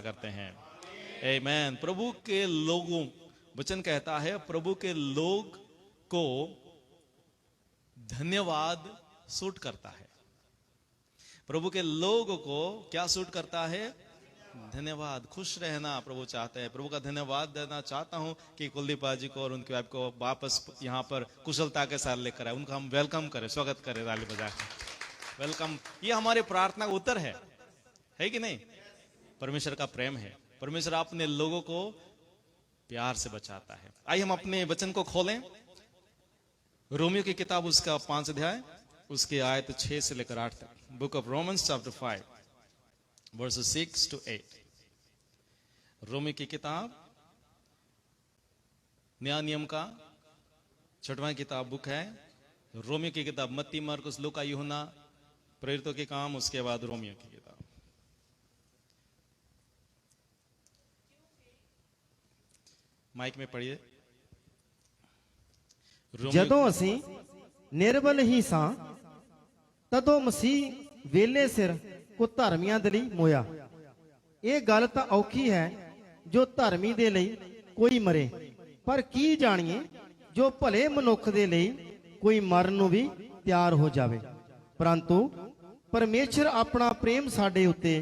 करते हैं। आमीन। प्रभु के लोगों, वचन कहता है प्रभु के लोग को धन्यवाद सूट करता है। प्रभु के लोगों को क्या सूट करता है? धन्यवाद। खुश रहना प्रभु चाहते हैं। प्रभु का धन्यवाद देना चाहता हूं कि कुलदीप जी को और उनके वाइफ को वापस यहाँ पर कुशलता के साथ लेकर आए। उनका हम वेलकम करें, स्वागत करें ताली बजा के। वेलकम। ये हमारे प्रार्थना का उत्तर है कि नहीं? परमेश्वर का प्रेम है। परमेश्वर अपने लोगों को प्यार से बचाता है। आइए हम अपने वचन को खोलें। रोमियो की किताब उसका 5 अध्याय उसके आयत 6 से लेकर 8 तक। Book of Romans chapter 5 versus 6 to 8। Romeo की किताब नया नियम का 6वां किताब बुक है। रोमियो की किताब मत्ती, मरकुस, लूका, यूहन्ना, प्रेरितों के काम, उसके बाद रोमियो की किताब। माइक में पढ़िए। ਜਦੋਂ ਅਸੀਂ ਨਿਰਬਲ ਹੀ ਸਾਂ ਤਦੋਂ ਮਸੀਹ ਵੇਲੇ ਸਿਰ ਕੋ ਧਰਮੀਆਂ ਦੇ ਲਈ ਮੋਇਆ। ਇਹ ਗੱਲ ਤਾਂ ਔਖੀ ਹੈ ਜੋ ਧਰਮੀ ਦੇ ਲਈ ਕੋਈ ਮਰੇ, ਪਰ ਕੀ ਜਾਣੀਏ ਜੋ ਭਲੇ ਮਨੁੱਖ ਦੇ ਲਈ ਕੋਈ ਮਰਨ ਨੂੰ ਵੀ ਤਿਆਰ ਹੋ ਜਾਵੇ। ਪਰੰਤੂ ਪਰਮੇਸ਼ਰ ਆਪਣਾ ਪ੍ਰੇਮ ਸਾਡੇ ਉੱਤੇ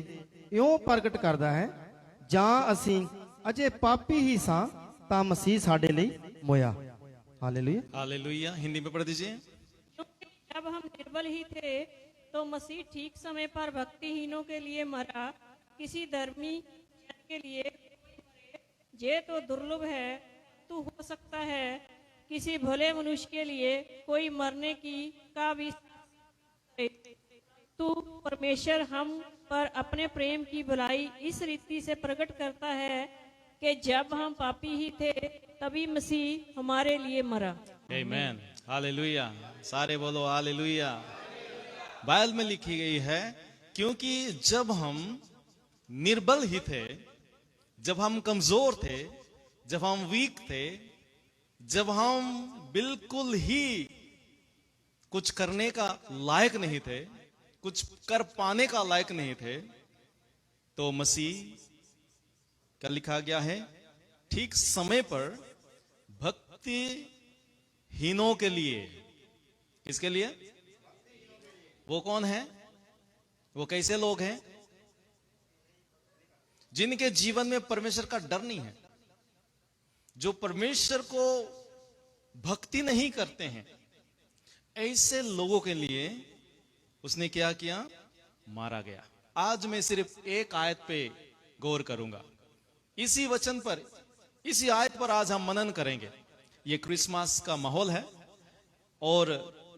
ਇਉਂ ਪ੍ਰਗਟ ਕਰਦਾ ਹੈ, ਜਾਂ ਅਸੀਂ ਅਜੇ ਪਾਪੀ ਹੀ ਸਾਂ ਤਾਂ ਮਸੀਹ ਸਾਡੇ ਲਈ ਮੋਇਆ। हालेलुया। हालेलुया। हिंदी में पढ़ दीजिए। जब हम निर्बल ही थे तो मसीह ठीक समय पर भक्तिहीनों के लिए मरा। किसी धर्मी जन के लिए ये तो दुर्लभ है, तू हो सकता है किसी भले मनुष्य के लिए कोई मरने की का भी। तू परमेश्वर हम पर अपने प्रेम की भलाई इस रीति से प्रकट करता है कि जब हम पापी ही थे तभी मसीह हमारे लिए मरा। आमीन। हालेलुया। सारे बोलो हालेलुया। बाइबल में लिखी गई है, क्योंकि जब हम निर्बल ही थे, जब हम कमजोर थे, जब हम वीक थे, जब हम बिल्कुल ही कुछ करने का लायक नहीं थे, कुछ कर पाने का लायक नहीं थे, तो मसीह क्या लिखा गया है? ठीक समय पर भक्तिहीनों के लिए। किसके लिए? वो कौन है? वो कैसे लोग हैं? जिनके जीवन में परमेश्वर का डर नहीं है, जो परमेश्वर को भक्ति नहीं करते हैं, ऐसे लोगों के लिए उसने क्या किया? मारा गया। आज मैं सिर्फ एक आयत पे गौर करूंगा। इसी वचन पर, इसी आयत पर आज हम मनन करेंगे। ये क्रिसमस का माहौल है और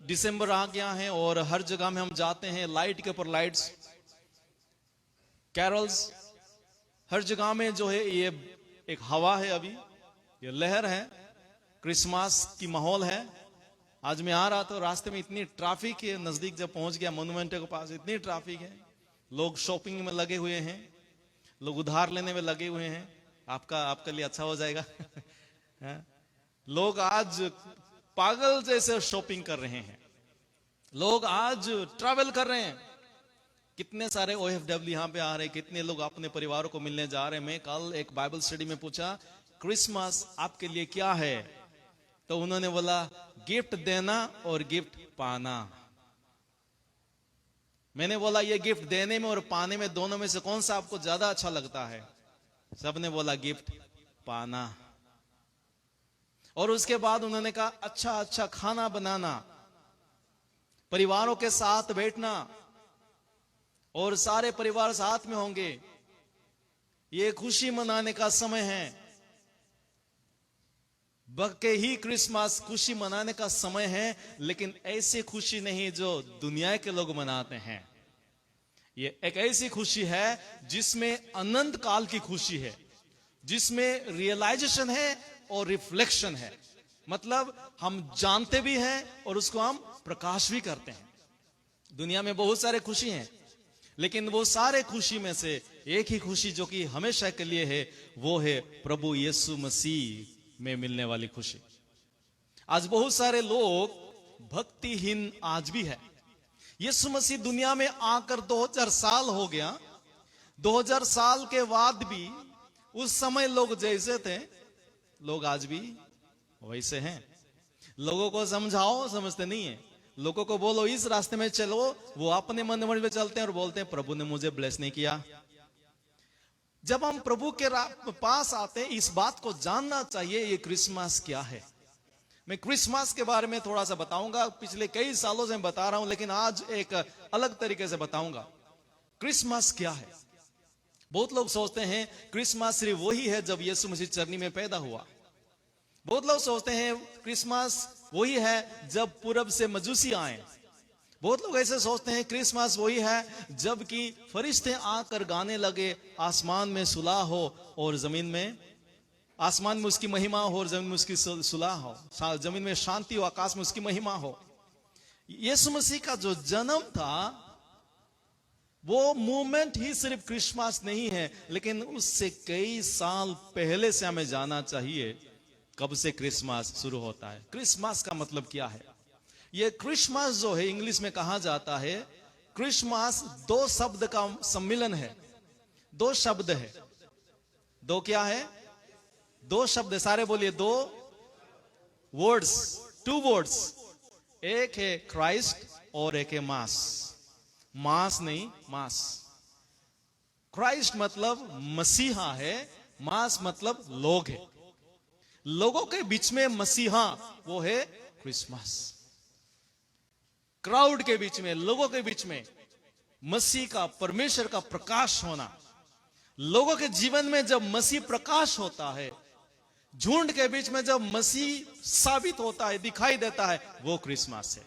दिसंबर आ गया है और हर जगह में हम जाते हैं, लाइट के ऊपर लाइट्स, कैरल्स, हर जगह में जो है ये एक हवा है, अभी ये लहर है, क्रिसमस की माहौल है। आज मैं आ रहा था, रास्ते में इतनी ट्रैफिक है, नजदीक जब पहुंच गया मोन्यूमेंट के पास इतनी ट्रैफिक है, लोग शॉपिंग में लगे हुए हैं, लोग उधार लेने में लगे हुए हैं। आपके लिए अच्छा हो जाएगा। लोग आज पागल जैसे शॉपिंग कर रहे हैं, लोग आज ट्रैवल कर रहे हैं। कितने सारे OFW यहां पे आ रहे हैं, कितने लोग अपने परिवारों को मिलने जा रहे हैं। मैं कल एक बाइबल स्टडी में पूछा, क्रिसमस आपके लिए क्या है? तो उन्होंने बोला गिफ्ट देना और गिफ्ट पाना। मैंने बोला ये गिफ्ट देने में और पाने में, दोनों में से कौन सा आपको ज्यादा अच्छा लगता है? सबने बोला गिफ्ट पाना। और उसके बाद उन्होंने कहा अच्छा अच्छा खाना बनाना, परिवारों के साथ बैठना और सारे परिवार साथ में होंगे, ये खुशी मनाने का समय है। बल्कि ही क्रिसमस खुशी मनाने का समय है, लेकिन ऐसी खुशी नहीं जो दुनिया के लोग मनाते हैं। ये एक ऐसी खुशी है जिसमें अनंत काल की खुशी है, जिसमें रियलाइजेशन है और रिफ्लेक्शन है। मतलब हम जानते भी हैं और उसको हम प्रकाश भी करते हैं। दुनिया में बहुत सारे खुशी हैं, लेकिन वो सारे खुशी में से एक ही खुशी जो कि हमेशा के लिए है, वो है प्रभु यीशु मसीह में मिलने वाली खुशी। आज बहुत सारे लोग भक्तिहीन आज भी है। यीशु मसीह दुनिया में आकर 2000 साल हो गया, 2000 साल के बाद भी उस समय लोग जैसे थे, लोग आज भी वैसे हैं। लोगों को समझाओ, समझते नहीं है। लोगों को बोलो इस रास्ते में चलो, वो अपने मन में चलते हैं और बोलते हैं प्रभु ने मुझे ब्लेस नहीं किया। जब हम प्रभु के पास आते हैं, इस बात को जानना चाहिए ये क्रिसमस क्या है। मैं क्रिसमस के बारे में थोड़ा सा बताऊंगा, पिछले कई सालों से मैं बता रहा हूं, लेकिन आज एक अलग तरीके से बताऊंगा क्रिसमस क्या है। बहुत लोग सोचते हैं क्रिसमस सिर्फ वही है जब यीशु मसीह चरनी में पैदा हुआ। बहुत लोग सोचते हैं क्रिसमस वही है जब पूरब से मजूसी आए। बहुत लोग ऐसे सोचते हैं क्रिसमस वही है जबकि फरिश्ते आकर गाने लगे, आसमान में सुलह हो और जमीन में, आसमान में उसकी महिमा हो और जमीन में उसकी सुलह हो, जमीन में शांति हो, आकाश में उसकी महिमा हो। यीशु मसीह का जो जन्म था वो मूवमेंट ही सिर्फ क्रिसमस नहीं है, लेकिन उससे कई साल पहले से हमें जाना चाहिए कब से क्रिसमस शुरू होता है। क्रिसमस का मतलब क्या है? ये क्रिसमस जो है इंग्लिश में कहा जाता है, क्रिसमस दो शब्द का सम्मिलन है। दो शब्द है। दो क्या है? दो शब्द, सारे बोलिए, दो वर्ड्स, टू वर्ड्स। एक है क्राइस्ट और एक है मास। मास नहीं, मास। क्राइस्ट मतलब मसीहा है, मास मतलब लोग है। लोगों के बीच में मसीहा, वो है क्रिसमस। क्राउड के बीच में, लोगों के बीच में मसीह का, परमेश्वर का प्रकाश होना। लोगों के जीवन में जब मसीह प्रकाश होता है, झुंड के बीच में जब मसीह साबित होता है, दिखाई देता है, वो क्रिसमस है।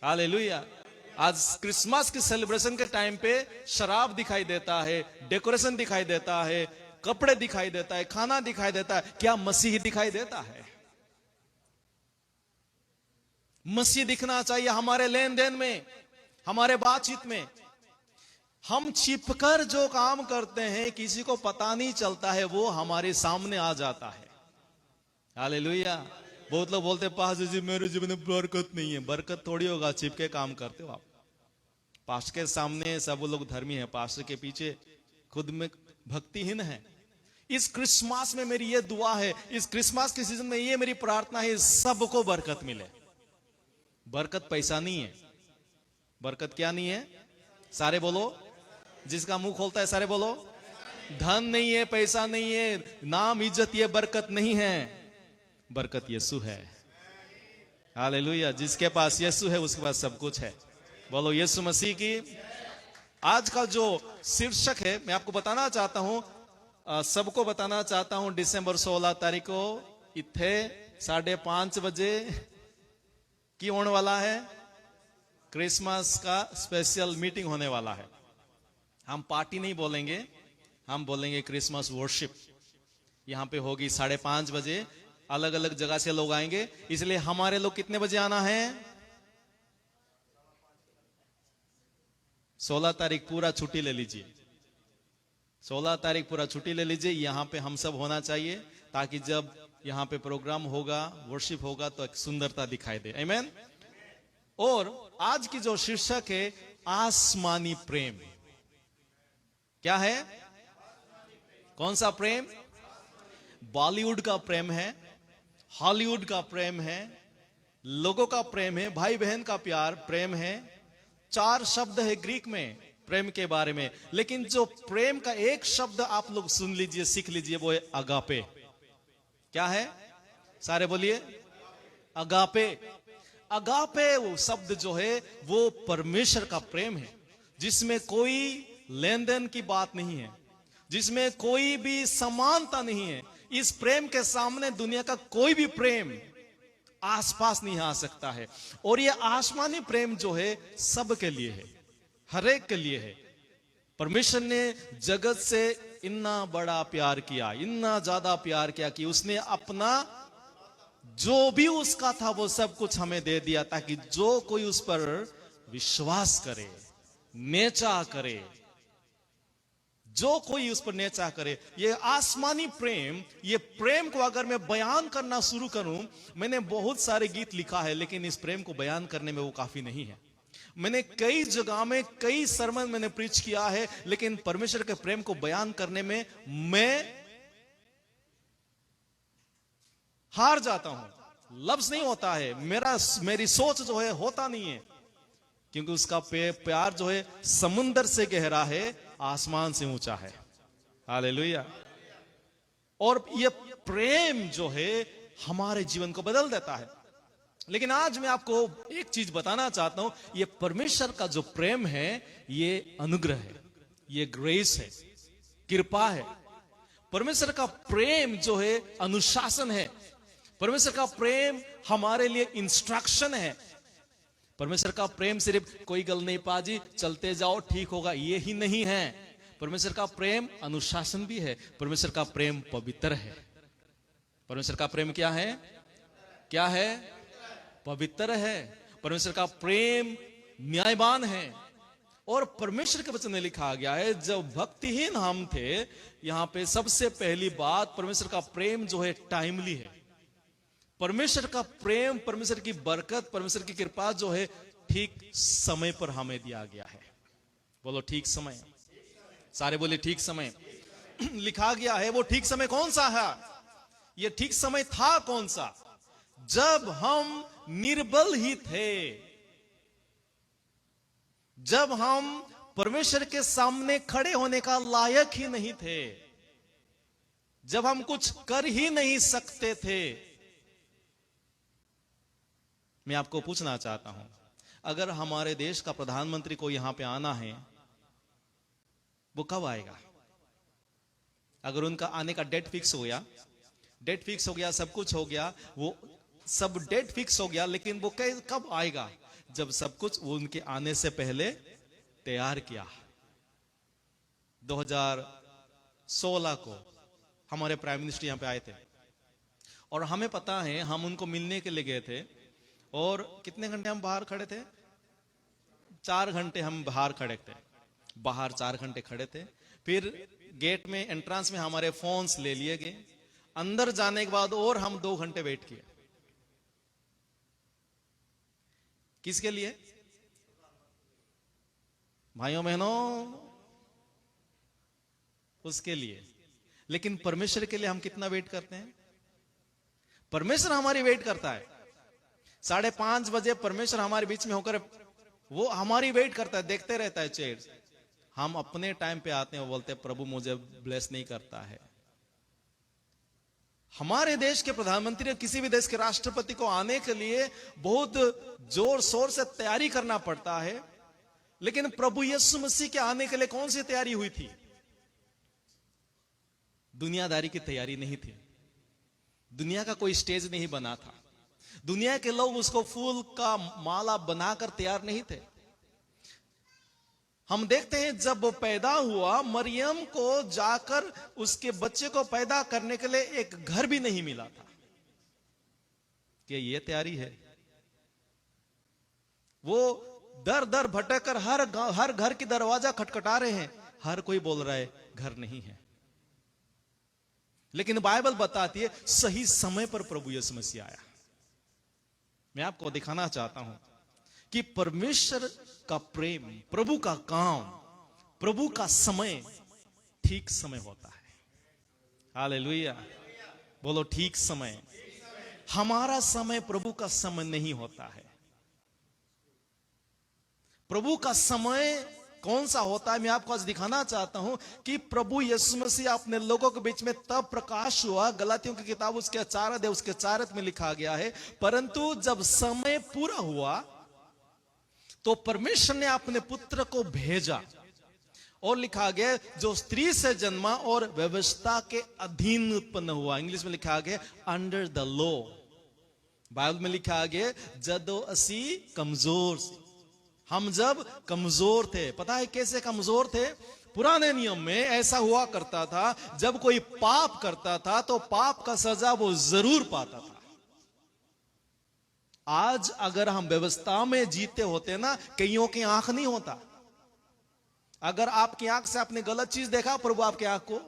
हालेलुया। आज क्रिसमस की सेलिब्रेशन के टाइम पे शराब दिखाई देता है, डेकोरेशन दिखाई देता है, कपड़े दिखाई देता है, खाना दिखाई देता है। क्या मसीह दिखाई देता है? मसीह दिखना चाहिए हमारे लेन देन में, हमारे बातचीत में। हम छिपकर जो काम करते हैं, किसी को पता नहीं चलता है, वो हमारे सामने आ जाता है। हालेलुया। बहुत लोग बोलते हैं पास्टर जी मेरे जीवन में बरकत नहीं है। बरकत थोड़ी होगा, छिपके काम करते हो आप। पास्टर के सामने सब लोग धर्मी है, पास्टर के पीछे खुद में भक्तिहीन है। इस क्रिसमस में मेरी ये दुआ है, इस क्रिसमस के सीजन में ये मेरी प्रार्थना है, सबको बरकत मिले। बरकत पैसा नहीं है। बरकत क्या नहीं है? सारे बोलो, जिसका मुंह खोलता है सारे बोलो। धन नहीं है, पैसा नहीं है, नाम इज्जत, ये बरकत नहीं है। बरकत यीशु है। हालेलुया। जिसके पास यीशु है उसके पास सब कुछ है। बोलो यीशु मसीह की। आज का जो शीर्षक है मैं आपको बताना चाहता हूं, सबको बताना चाहता हूं। दिसंबर 16 तारीख को इत्थे 5:30 बजे की होने वाला है क्रिसमस का स्पेशल मीटिंग होने वाला है। हम पार्टी नहीं बोलेंगे, हम बोलेंगे क्रिसमस वर्शिप। यहां पे होगी 5:30 बजे। अलग अलग जगह से लोग आएंगे, इसलिए हमारे लोग कितने बजे आना है? 16 तारीख पूरा छुट्टी ले लीजिए। 16 तारीख पूरा छुट्टी ले लीजिए। यहां पे हम सब होना चाहिए, ताकि जब यहां पे प्रोग्राम होगा, वर्शिप होगा, तो एक सुंदरता दिखाई दे। आमीन। और आज की जो शीर्षक है आसमानी प्रेम। क्या है? कौन सा प्रेम? बॉलीवुड का प्रेम है, हॉलीवुड का प्रेम है, लोगों का प्रेम है, भाई बहन का प्यार, प्रेम है। 4 शब्द है ग्रीक में प्रेम के बारे में, लेकिन जो प्रेम का एक शब्द आप लोग सुन लीजिए, सीख लीजिए, वो है अगापे। क्या है? सारे बोलिए, अगापे। अगापे वो शब्द जो है वो परमेश्वर का प्रेम है, जिसमें कोई लेन देन की बात नहीं है, जिसमें कोई भी समानता नहीं है। इस प्रेम के सामने दुनिया का कोई भी प्रेम आसपास नहीं आ सकता है। और ये आसमानी प्रेम जो है सबके लिए है, हर एक के लिए है। परमेश्वर ने जगत से इतना बड़ा प्यार किया, इतना ज्यादा प्यार किया कि उसने अपना जो भी उसका था वो सब कुछ हमें दे दिया, ताकि जो कोई उस पर विश्वास करे, नेचा करे, जो कोई उस पर नेचा करे। ये आसमानी प्रेम, ये प्रेम को अगर मैं बयान करना शुरू करूं, मैंने बहुत सारे गीत लिखा है, लेकिन इस प्रेम को बयान करने में वो काफी नहीं है। मैंने कई जगह में कई सरमन मैंने प्रीच किया है, लेकिन परमेश्वर के प्रेम को बयान करने में मैं हार जाता हूं। लफ्ज नहीं होता है, मेरी सोच जो है होता नहीं है, क्योंकि उसका प्यार जो है समुंदर से गहरा है, आसमान से ऊंचा है। हालेलुया। और ये प्रेम जो है हमारे जीवन को बदल देता है। लेकिन आज मैं आपको एक चीज बताना चाहता हूं, ये परमेश्वर का जो प्रेम है ये अनुग्रह है, ये ग्रेस है, कृपा है। परमेश्वर का प्रेम जो है अनुशासन है। परमेश्वर का प्रेम हमारे लिए इंस्ट्रक्शन है। परमेश्वर का प्रेम सिर्फ कोई गल नहीं पाजी चलते जाओ ठीक होगा, ये ही नहीं है। परमेश्वर का प्रेम अनुशासन भी है। परमेश्वर का प्रेम पवित्र है। परमेश्वर का प्रेम क्या है? क्या है? पवित्र है। परमेश्वर का प्रेम न्यायवान है। और परमेश्वर के वचन में लिखा गया है, जब भक्तिहीन हम थे, यहां पे सबसे पहली बात, परमेश्वर का प्रेम जो है टाइमली है। परमेश्वर का प्रेम, परमेश्वर की बरकत, परमेश्वर की कृपा जो है ठीक समय पर हमें दिया गया है। बोलो ठीक समय। सारे बोले ठीक समय। लिखा गया है, वो ठीक समय कौन सा है? ये ठीक समय था कौन सा? जब हम निर्बल ही थे, जब हम परमेश्वर के सामने खड़े होने का लायक ही नहीं थे, जब हम कुछ कर ही नहीं सकते थे। मैं आपको पूछना चाहता हूं, अगर हमारे देश का प्रधानमंत्री को यहां पे आना है, वो कब आएगा? अगर उनका आने का डेट फिक्स हो गया, डेट फिक्स हो गया, सब कुछ हो गया, वो सब डेट फिक्स हो गया, लेकिन वो कब आएगा? जब सब कुछ वो उनके आने से पहले तैयार किया। 2016 को हमारे प्राइम मिनिस्टर यहां पे आए थे, और हमें पता है, हम उनको मिलने के लिए गए थे, और कितने घंटे हम बाहर खड़े थे? 4 घंटे हम बाहर खड़े थे। बाहर 4 घंटे खड़े थे। फिर गेट में, एंट्रेंस में हमारे फोन्स ले लिए गए। अंदर जाने के बाद और हम 2 घंटे वेट किए। किसके लिए? भाइयों बहनों, उसके लिए। लेकिन परमेश्वर के लिए हम कितना वेट करते हैं? परमेश्वर हमारी वेट करता है। 5:30 बजे परमेश्वर हमारे बीच में होकर वो हमारी वेट करता है, देखते रहता है चेयर। हम अपने टाइम पे आते हैं, वो बोलते हैं प्रभु मुझे ब्लेस नहीं करता है। हमारे देश के प्रधानमंत्री, किसी भी देश के राष्ट्रपति को आने के लिए बहुत जोर शोर से तैयारी करना पड़ता है। लेकिन प्रभु यीशु मसीह के आने के लिए कौन सी तैयारी हुई थी? दुनियादारी की तैयारी नहीं थी। दुनिया का कोई स्टेज नहीं बना था। दुनिया के लोग उसको फूल का माला बनाकर तैयार नहीं थे। हम देखते हैं, जब वो पैदा हुआ, मरियम को जाकर उसके बच्चे को पैदा करने के लिए एक घर भी नहीं मिला था। क्या ये तैयारी है? वो दर दर भटककर हर घर की दरवाजा खटखटा रहे हैं, हर कोई बोल रहा है घर नहीं है। लेकिन बाइबल बताती है सही समय पर प्रभु यीशु मसीह आया। मैं आपको दिखाना चाहता हूं कि परमेश्वर का प्रेम, प्रभु का काम, प्रभु का समय ठीक समय होता है। हालेलुया। बोलो ठीक समय। हमारा समय प्रभु का समय नहीं होता है। प्रभु का समय कौन सा होता है? मैं आपको आज दिखाना चाहता हूं कि प्रभु यीशु मसीह अपने लोगों के बीच में तब प्रकाश हुआ। गलातियों की किताब उसके 4 अध्याय उसके 4 में लिखा गया है, परंतु जब समय पूरा हुआ तो परमेश्वर ने अपने पुत्र को भेजा। और लिखा गया जो स्त्री से जन्मा और व्यवस्था के अधीन उत्पन्न हुआ। इंग्लिश में लिखा गया अंडर द लॉ। बाइबल में लिखा गया जदों असी कमजोर सी। हम जब कमजोर थे, पता है कैसे कमजोर थे? पुराने नियम में ऐसा हुआ करता था, जब कोई पाप करता था तो पाप का सजा वो जरूर पाता था। आज अगर हम व्यवस्था में जीते होते ना, कईयों की आंख नहीं होता। अगर आपकी आंख से आपने गलत चीज देखा, प्रभु आपकी आंख को,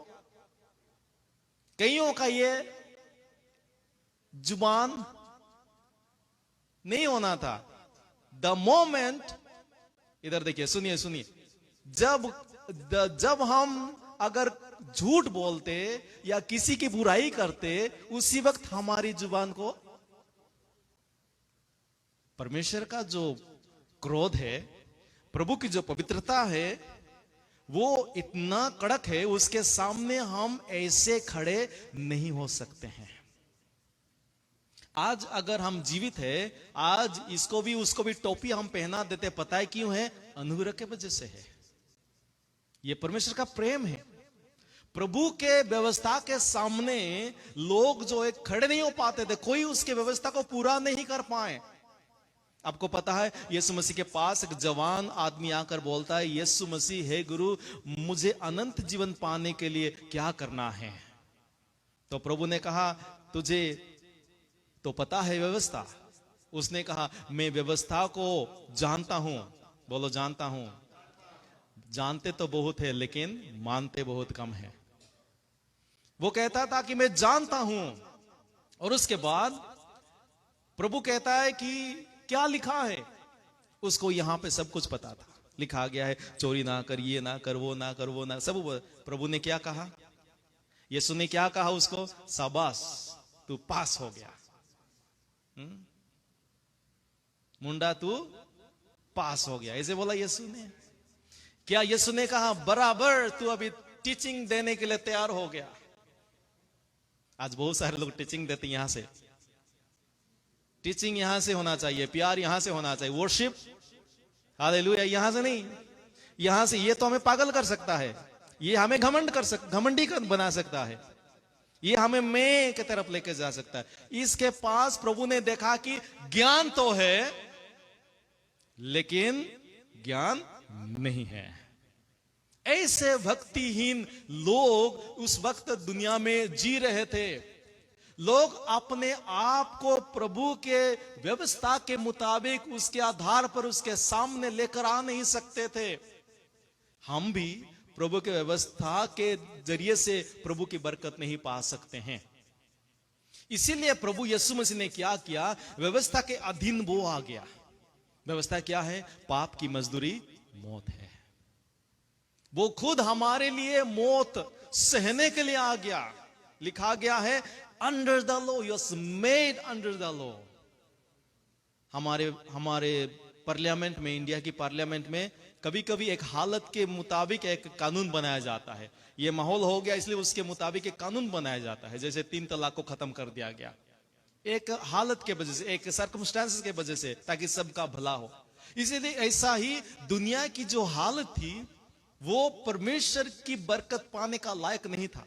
कईयों का ये जुबान नहीं होना था। द मोमेंट इधर देखिए, सुनिए सुनिए, जब हम अगर झूठ बोलते या किसी की बुराई करते, उसी वक्त हमारी जुबान को परमेश्वर का जो क्रोध है, प्रभु की जो पवित्रता है, वो इतना कड़क है, उसके सामने हम ऐसे खड़े नहीं हो सकते हैं। आज अगर हम जीवित है, आज इसको भी उसको भी टोपी हम पहना देते, पता है क्यों है? अनुग्रह के वजह से है। ये परमेश्वर का प्रेम है। प्रभु के व्यवस्था के सामने लोग जो एक खड़े नहीं हो पाते थे, कोई उसके व्यवस्था को पूरा नहीं कर पाए। आपको पता है, यीशु मसीह के पास एक जवान आदमी आकर बोलता है, यीशु मसीह, हे गुरु, मुझे अनंत जीवन पाने के लिए क्या करना है? तो प्रभु ने कहा, तुझे तो पता है व्यवस्था। उसने कहा, मैं व्यवस्था को जानता हूं। बोलो, जानता हूं। जानते तो बहुत है, लेकिन मानते बहुत कम है। वो कहता था कि मैं जानता हूं, और उसके बाद प्रभु कहता है कि क्या लिखा है? उसको यहां पे सब कुछ पता था, लिखा गया है, चोरी ना कर, ये ना कर, वो ना कर, वो ना, सब। प्रभु ने क्या कहा? यीशु ने क्या कहा उसको? शाबाश, तू पास हो गया। मुंडा, तू पास हो गया, ऐसे बोला यीशु ने। क्या यीशु ने कहा, बराबर, तू अभी टीचिंग देने के लिए तैयार हो गया? आज बहुत सारे लोग टीचिंग देते हैं, यहां से टीचिंग यहां से होना चाहिए, प्यार यहां से होना चाहिए, वर्शिप, हालेलुया, यहां से नहीं, यहां से। ये तो हमें पागल कर सकता है, ये हमें घमंडी बना सकता है, ये हमें मैं की तरफ लेके जा सकता है। इसके पास प्रभु ने देखा कि ज्ञान तो है, लेकिन ज्ञान नहीं है। ऐसे भक्तिहीन लोग उस वक्त दुनिया में जी रहे थे। लोग अपने आप को प्रभु के व्यवस्था के मुताबिक, उसके आधार पर उसके सामने लेकर आ नहीं सकते थे। हम भी प्रभु के व्यवस्था के जरिए से प्रभु की बरकत नहीं पा सकते हैं। इसीलिए प्रभु यीशु मसीह ने क्या किया? व्यवस्था के अधीन वो आ गया। व्यवस्था क्या है? पाप की मजदूरी मौत है। वो खुद हमारे लिए मौत सहने के लिए आ गया। लिखा गया है, under the law, you are made under the law. हमारे पार्लियामेंट में, इंडिया की पार्लियामेंट में कभी कभी एक हालत के मुताबिक एक कानून बनाया जाता है। ये माहौल हो गया, इसलिए उसके मुताबिक एक कानून बनाया जाता है। जैसे 3 तलाक को खत्म कर दिया गया, एक हालत के वजह से, एक सर्कमस्टेंसेस के वजह से, ताकि सबका भला हो। इसीलिए ऐसा ही दुनिया की जो हालत थी, वो परमेश्वर की बरकत पाने का लायक नहीं था।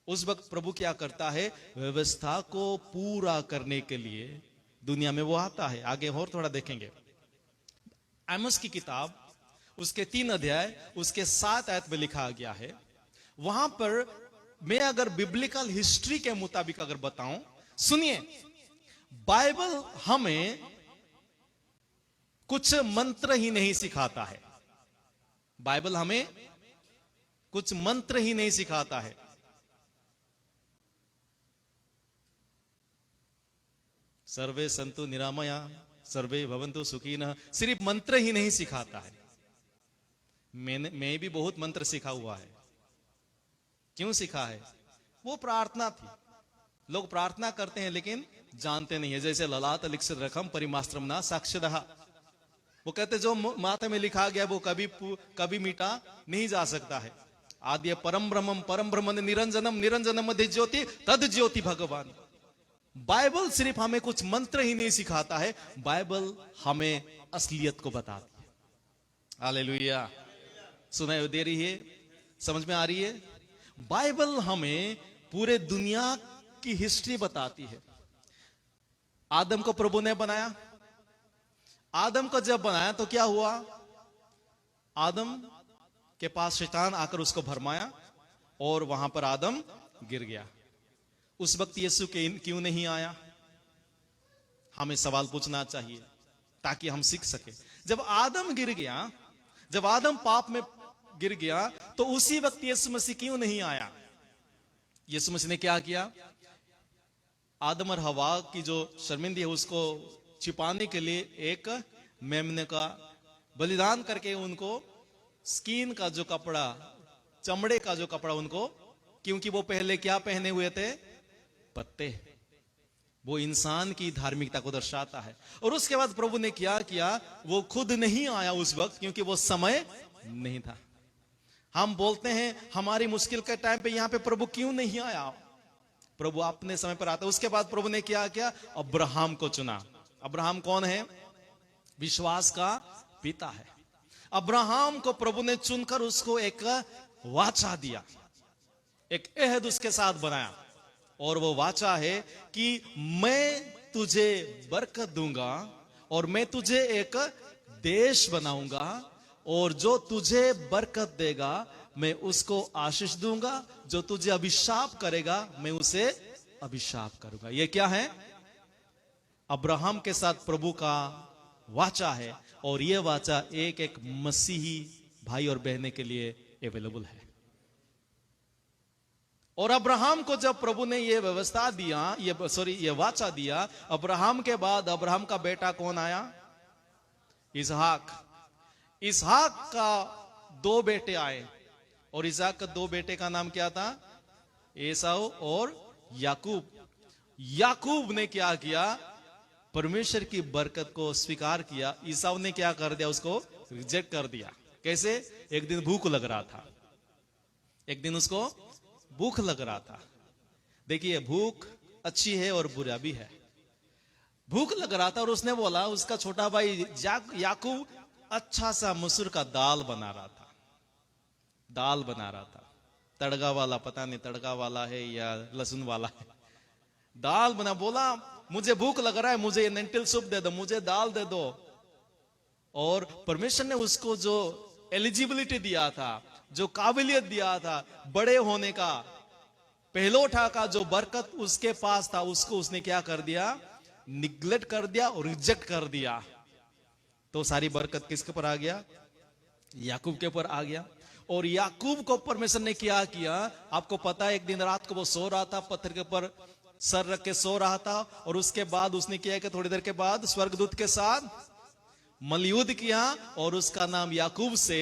उस वक्त प्रभु क्या करता है? व्यवस्था को पूरा करने के लिए दुनिया में वो आता है। आगे और थोड़ा देखेंगे। आमोस की किताब, उसके 3 अध्याय, उसके 7 आयत में लिखा गया है। वहां पर मैं अगर बिब्लिकल हिस्ट्री के मुताबिक अगर बताऊं, सुनिए, बाइबल हमें कुछ मंत्र ही नहीं सिखाता है। बाइबल हमें कुछ मंत्र ही नहीं सिखाता है। सर्वे संतु निरामया सर्वे भवन्तु सुखिनः सिर्फ मंत्र ही नहीं सिखाता है। मैं भी बहुत मंत्र सीखा हुआ है। क्यों सीखा है? वो प्रार्थना थी। लोग प्रार्थना करते हैं लेकिन जानते नहीं है। जैसे ललाट लिखित रकम परिमास्त्रम ना साक्षरः, वो कहते जो माथे में लिखा गया वो कभी मिटा नहीं जा सकता है। आद्य परम ब्रह्म निरंजनम निरंजनम मध्य ज्योति तद ज्योति भगवान। बाइबल सिर्फ हमें कुछ मंत्र ही नहीं सिखाता है, बाइबल हमें असलियत को बताती है। हालेलुया। सुनाई दे रही है? समझ में आ रही है? बाइबल हमें पूरे दुनिया की हिस्ट्री बताती है। आदम को प्रभु ने बनाया। आदम को जब बनाया तो क्या हुआ? आदम के पास शैतान आकर उसको भरमाया और वहां पर आदम गिर गया। उस वक्त यीशु क्यों नहीं आया? हमें सवाल पूछना चाहिए ताकि हम सीख सके। जब आदम गिर गया, जब आदम पाप में गिर गया, तो उसी वक्त यीशु मसीह क्यों नहीं आया? यीशु मसीह ने क्या किया? आदम और हवा की जो शर्मिंदगी है उसको छिपाने के लिए एक मेमने का बलिदान करके उनको स्किन का जो कपड़ा, चमड़े का जो कपड़ा उनको, क्योंकि वो पहले क्या पहने हुए थे? पत्ते। वो इंसान की धार्मिकता को दर्शाता है। और उसके बाद प्रभु ने क्या किया? वो खुद नहीं आया उस वक्त, क्योंकि वो समय नहीं था। हम बोलते हैं हमारी मुश्किल के टाइम पे यहां पे प्रभु क्यों नहीं आया? प्रभु अपने समय पर आता। उसके बाद प्रभु ने क्या किया? अब्राहम को चुना। अब्राहम कौन है? विश्वास का पिता है। अब्राहम को प्रभु ने चुनकर उसको एक वाचा दिया, एक अहद उसके साथ बनाया। और वो वाचा है कि मैं तुझे बरकत दूंगा और मैं तुझे एक देश बनाऊंगा, और जो तुझे बरकत देगा मैं उसको आशीष दूंगा, जो तुझे अभिशाप करेगा मैं उसे अभिशाप करूंगा। ये क्या है? अब्राहम के साथ प्रभु का वाचा है। और ये वाचा एक एक मसीही भाई और बहने के लिए अवेलेबल है। और अब्राहम को जब प्रभु ने ये व्यवस्था दिया, ये वाचा दिया, अब्राहम के बाद अब्राहम का बेटा कौन आया? इसहाक। इसहाक का 2 बेटे आए, और इसहाक का 2 बेटे का नाम क्या था? एसाऊ और याकूब। याकूब ने क्या किया? परमेश्वर की बरकत को स्वीकार किया। ईसाऊ ने क्या कर दिया? उसको रिजेक्ट कर दिया। कैसे? एक दिन भूख लग रहा था, एक दिन उसको भूख लग रहा था। देखिए, भूख अच्छी है और बुरा भी है। भूख लग रहा था और उसने बोला, उसका छोटा भाई याकूब अच्छा सा मसूर का दाल बना रहा था, दाल बना रहा था, तड़का वाला, पता नहीं तड़का वाला है या लहसुन वाला है, दाल बना। बोला, मुझे भूख लग रहा है, मुझे लेंटिल सूप दे दो, मुझे दाल दे दो। और परमेश्वर ने उसको जो एलिजिबिलिटी दिया था, जो काबिलियत दिया था बड़े होने का, पहलोठा का जो बरकत उसके पास था, उसको उसने क्या कर दिया? निग्लेक्ट कर दिया और रिजेक्ट कर दिया। तो सारी बरकत किसके ऊपर आ गया? याकूब के ऊपर आ गया। और याकूब को परमेश्वर ने क्या किया? आपको पता है, एक दिन रात को वो सो रहा था, पत्थर के ऊपर सर रख के सो रहा था, और उसके बाद उसने क्या कि थोड़ी देर के बाद स्वर्गदूत के साथ मलयुद्ध किया, और उसका नाम याकूब से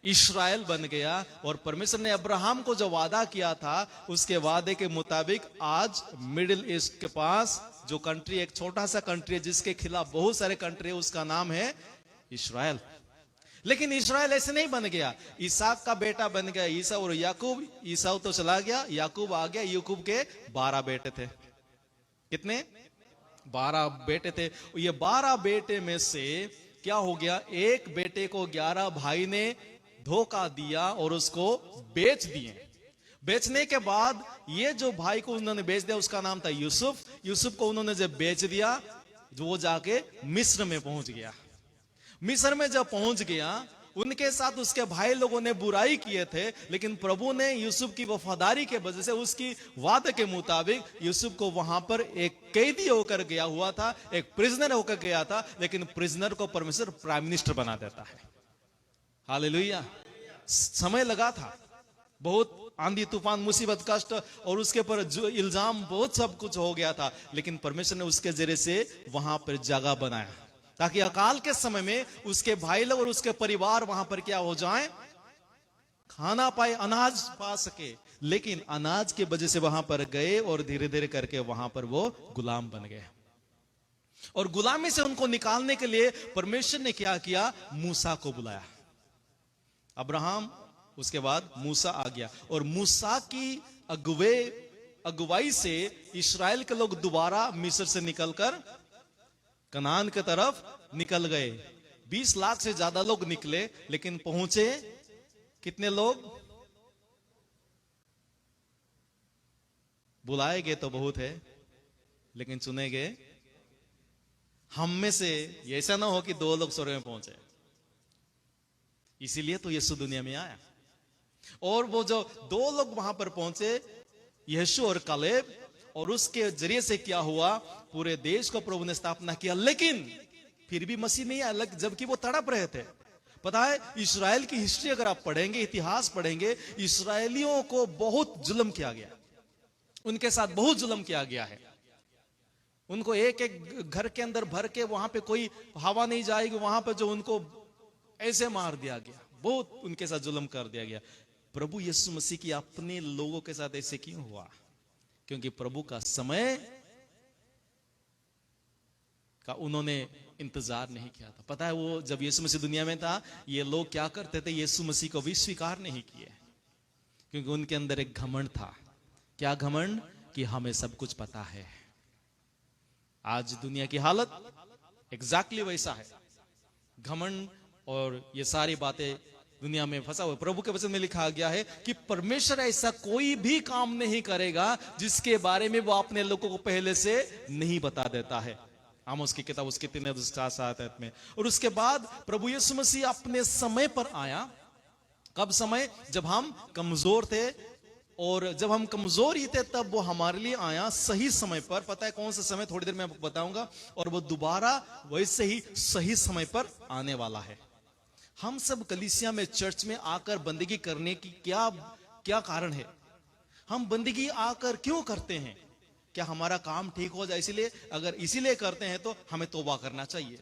इस्राएल बन गया। और परमेश्वर ने अब्राहम को जो वादा किया था, उसके वादे के मुताबिक आज मिडिल ईस्ट के पास जो कंट्री, एक छोटा सा कंट्री है जिसके खिलाफ बहुत सारे कंट्री है, उसका नाम है इस्राएल। लेकिन इस्राएल ऐसे नहीं बन गया, इसहाक का बेटा बन गया ईसा और याकूब। ईसाऊ तो चला गया, याकूब आ गया। याकूब के 12 बेटे थे। कितने? 12 बेटे थे। ये 12 बेटे में से क्या हो गया? एक बेटे को 11 भाई ने धोखा दिया और उसको बेच दिए। बेचने के बाद ये जो भाई को उन्होंने बेच दिया, उसका नाम था यूसुफ। यूसुफ को उन्होंने जब बेच दिया, जो वो जाके मिस्र में पहुंच गया। मिस्र में जब पहुंच गया, उनके साथ उसके भाई लोगों ने बुराई किए थे, लेकिन प्रभु ने यूसुफ की वफादारी के वजह से, उसकी वादे के मुताबिक यूसुफ को वहां पर एक कैदी होकर गया हुआ था, एक प्रिजनर होकर गया था, लेकिन प्रिजनर को परमेश्वर प्राइम मिनिस्टर बना देता है। हालेलुया। समय लगा था, बहुत आंधी तूफान मुसीबत कष्ट और उसके पर जो इल्जाम, बहुत सब कुछ हो गया था, लेकिन परमेश्वर ने उसके जरिए से वहां पर जगह बनाया, ताकि अकाल के समय में उसके भाई लोग और उसके परिवार वहां पर क्या हो जाएं? खाना पाए, अनाज पा सके। लेकिन अनाज के वजह से वहां पर गए और धीरे धीरे करके वहां पर वो गुलाम बन गए। और गुलामी से उनको निकालने के लिए परमेश्वर ने क्या किया? मूसा को बुलाया। अब्राहम, उसके बाद मूसा आ गया, और मूसा की अगुवाई से इस्राएल के लोग दोबारा मिस्र से निकलकर कनान की तरफ निकल गए। 20 लाख से ज्यादा लोग निकले, लेकिन पहुंचे कितने लोग? बुलाए गए तो बहुत है, लेकिन चुने गए हम में से। ऐसा ना हो कि 2 लोग स्वर्ग में पहुंचे। इसीलिए तो यीशु दुनिया में आया। और वो जो 2 लोग वहां पर पहुंचे, यीशु और कालेब, और उसके जरिए से क्या हुआ? पूरे देश को प्रभु ने स्थापना किया। लेकिन फिर भी मसीह नहीं आया, जबकि वो तड़प रहे थे। पता है, इस्राएल की हिस्ट्री अगर आप पढ़ेंगे, इतिहास पढ़ेंगे, इस्राएलियों को बहुत जुल्म किया गया, उनके साथ बहुत जुल्म किया गया है। उनको एक एक घर के अंदर भर के, वहां पे कोई हवा नहीं जाएगी, वहां पे जो उनको ऐसे मार दिया गया, बहुत उनके साथ जुल्म कर दिया गया। प्रभु यीशु मसीह की अपने लोगों के साथ ऐसे क्यों हुआ? क्योंकि प्रभु का समय का उन्होंने इंतजार नहीं किया था। पता है, वो जब यीशु मसीह दुनिया में था, ये लोग क्या करते थे? यीशु मसीह को भी स्वीकार नहीं किए, क्योंकि उनके अंदर एक घमंड था। क्या घमंड? कि हमें सब कुछ पता है। आज दुनिया की हालत एग्जैक्टली वैसा है, घमंड और ये सारी बातें दुनिया में फंसा हुआ। प्रभु के वचन में लिखा गया है कि परमेश्वर ऐसा कोई भी काम नहीं करेगा जिसके बारे में वो अपने लोगों को पहले से नहीं बता देता है। आमोस की किताब उसके 3:7 में। और उसके बाद प्रभु यीशु मसीह अपने समय पर आया। कब समय? जब हम कमजोर थे, और जब हम कमजोर ही थे तब वो हमारे लिए आया सही समय पर। पता है कौन सा समय? थोड़ी देर में आपको बताऊंगा। और वो दोबारा वैसे ही सही समय पर आने वाला है। हम सब कलीसिया में, चर्च में आकर बंदगी करने की क्या कारण है? हम बंदगी आकर क्यों करते हैं? क्या हमारा काम ठीक हो जाए इसलिए? अगर इसीलिए करते हैं तो हमें तौबा करना चाहिए।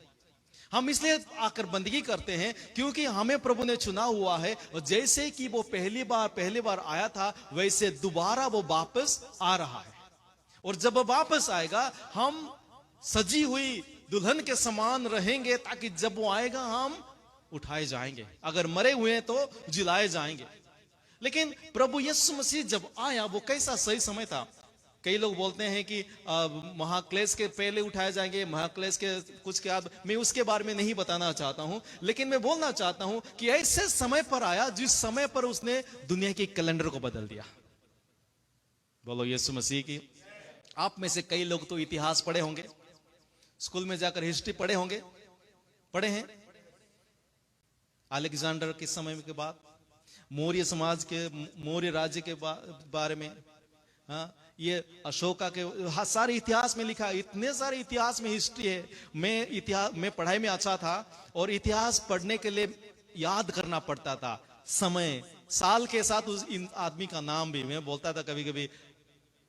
हम इसलिए आकर बंदगी करते हैं क्योंकि हमें प्रभु ने चुना हुआ है, और जैसे कि वो पहली बार आया था, वैसे दोबारा वो वापस आ रहा है। और जब वो वापस आएगा, हम सजी हुई दुल्हन के समान रहेंगे, ताकि जब वो आएगा हम उठाए जाएंगे। अगर मरे हुए हैं तो जिलाए जाएंगे। लेकिन प्रभु यीशु मसीह जब आया, वो कैसा सही समय था? कई लोग बोलते हैं कि महाक्लेश के पहले उठाए जाएंगे, महाक्लेश के कुछ के बाद। मैं उसके बारे में नहीं बताना चाहता हूं, लेकिन मैं बोलना चाहता हूं कि ऐसे समय पर आया जिस समय पर उसने दुनिया के कैलेंडर को बदल दिया। बोलो यीशु मसीह की। आप में से कई लोग तो इतिहास पढ़े होंगे, स्कूल में जाकर हिस्ट्री पढ़े होंगे, पढ़े हैं। अलेक्जेंडर के समय के बाद, मौर्य समाज के, मौर्य राज्य के बारे में, हाँ, ये अशोका के, हाँ, सारे इतिहास में लिखा है। इतने सारे इतिहास में हिस्ट्री है। मैं पढ़ाई में अच्छा था, और इतिहास पढ़ने के लिए याद करना पड़ता था। समय, साल के साथ उस इन आदमी का नाम भी मैं बोलता था कभी कभी।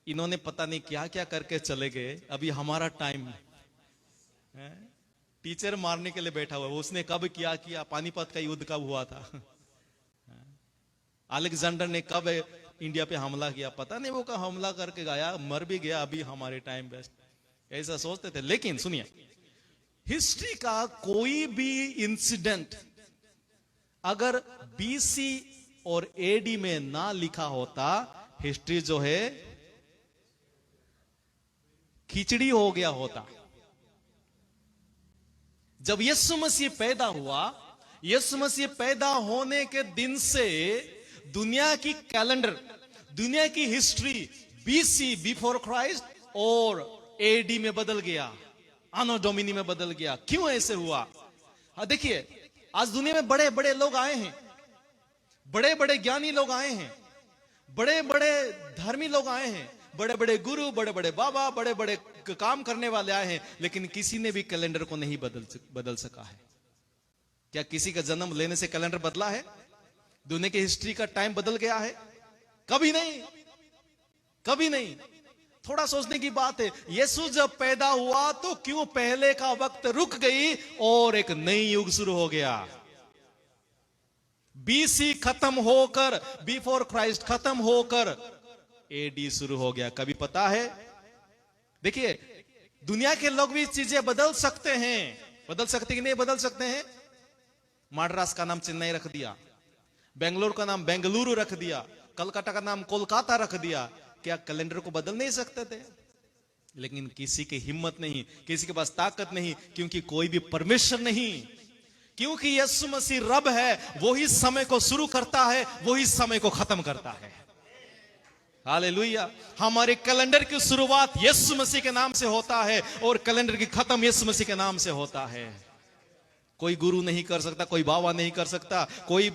इन्होंने पता नहीं क्या क्या करके चले गए, अभी हमारा टाइम है। टीचर मारने के लिए बैठा हुआ, उसने कब किया, पानीपत का युद्ध कब हुआ था, अलेक्जेंडर ने कब इंडिया पे हमला किया, पता नहीं। वो का हमला करके गया, मर भी गया, अभी हमारे टाइम बेस्ट, ऐसा सोचते थे। लेकिन सुनिए, हिस्ट्री का कोई भी इंसिडेंट अगर बीसी और एडी में ना लिखा होता, हिस्ट्री जो है खिचड़ी हो गया होता। जब यीशु मसीह पैदा हुआ, यीशु मसीह पैदा होने के दिन से दुनिया की कैलेंडर, दुनिया की हिस्ट्री बीसी, बिफोर क्राइस्ट, और एडी में बदल गया, आनो डोमिनी में बदल गया। क्यों ऐसे हुआ? हाँ, देखिए, आज दुनिया में बड़े बड़े लोग आए हैं, बड़े बड़े ज्ञानी लोग आए हैं, बड़े बड़े धर्मी लोग आए हैं, बड़े बड़े गुरु, बड़े बड़े बाबा, बड़े बड़े काम करने वाले आए हैं, लेकिन किसी ने भी कैलेंडर को नहीं बदल सका है। क्या किसी का जन्म लेने से कैलेंडर बदला है? दुनिया की हिस्ट्री का टाइम बदल गया है? कभी नहीं, कभी नहीं। थोड़ा सोचने की बात है। यीशु जब पैदा हुआ तो क्यों पहले का वक्त रुक गई और एक नई युग शुरू हो गया। बीसी खत्म होकर, बिफोर क्राइस्ट खत्म होकर, एडी शुरू हो गया। कभी पता है? देखिए, दुनिया के लोग भी चीजें बदल सकते हैं। बदल सकते कि नहीं बदल सकते हैं? मद्रास का नाम चेन्नई रख दिया, बेंगलोर का नाम बेंगलुरु रख दिया, कलकत्ता का नाम कोलकाता रख दिया। क्या कैलेंडर को बदल नहीं सकते थे? लेकिन किसी की हिम्मत नहीं, किसी के पास ताकत नहीं, क्योंकि कोई भी परमेश्वर नहीं। क्योंकि यीशु मसीह रब है, वही समय को शुरू करता है, वही समय को खत्म करता है। हालेलुया। हमारे कैलेंडर की शुरुआत यीशु मसीह के नाम से होता है, और कैलेंडर की खत्म यीशु मसीह के नाम से होता है। कोई गुरु नहीं कर सकता, कोई बाबा नहीं कर सकता, कोई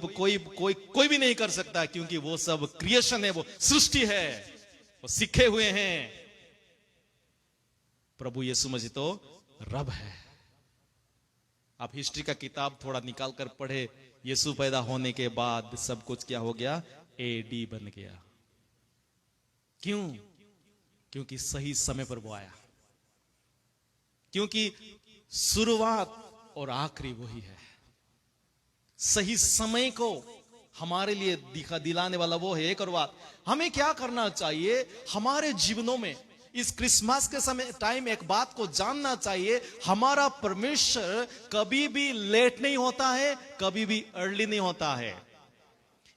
भी नहीं कर सकता, क्योंकि वो सब क्रिएशन है, वो सृष्टि है, वो सीखे हुए हैं। प्रभु यीशु मसीह तो रब है। आप हिस्ट्री का किताब थोड़ा निकाल कर पढ़े, यीशु पैदा होने के बाद सब कुछ क्या हो गया? एडी बन गया। क्यों? क्योंकि सही समय पर वो आया। क्योंकि शुरुआत और आखिरी वही है। सही समय को हमारे लिए दिखा दिलाने वाला वो है। एक और बात, हमें क्या करना चाहिए हमारे जीवनों में इस क्रिसमस के समय टाइम, एक बात को जानना चाहिए, हमारा परमेश्वर कभी भी लेट नहीं होता है, कभी भी अर्ली नहीं होता है।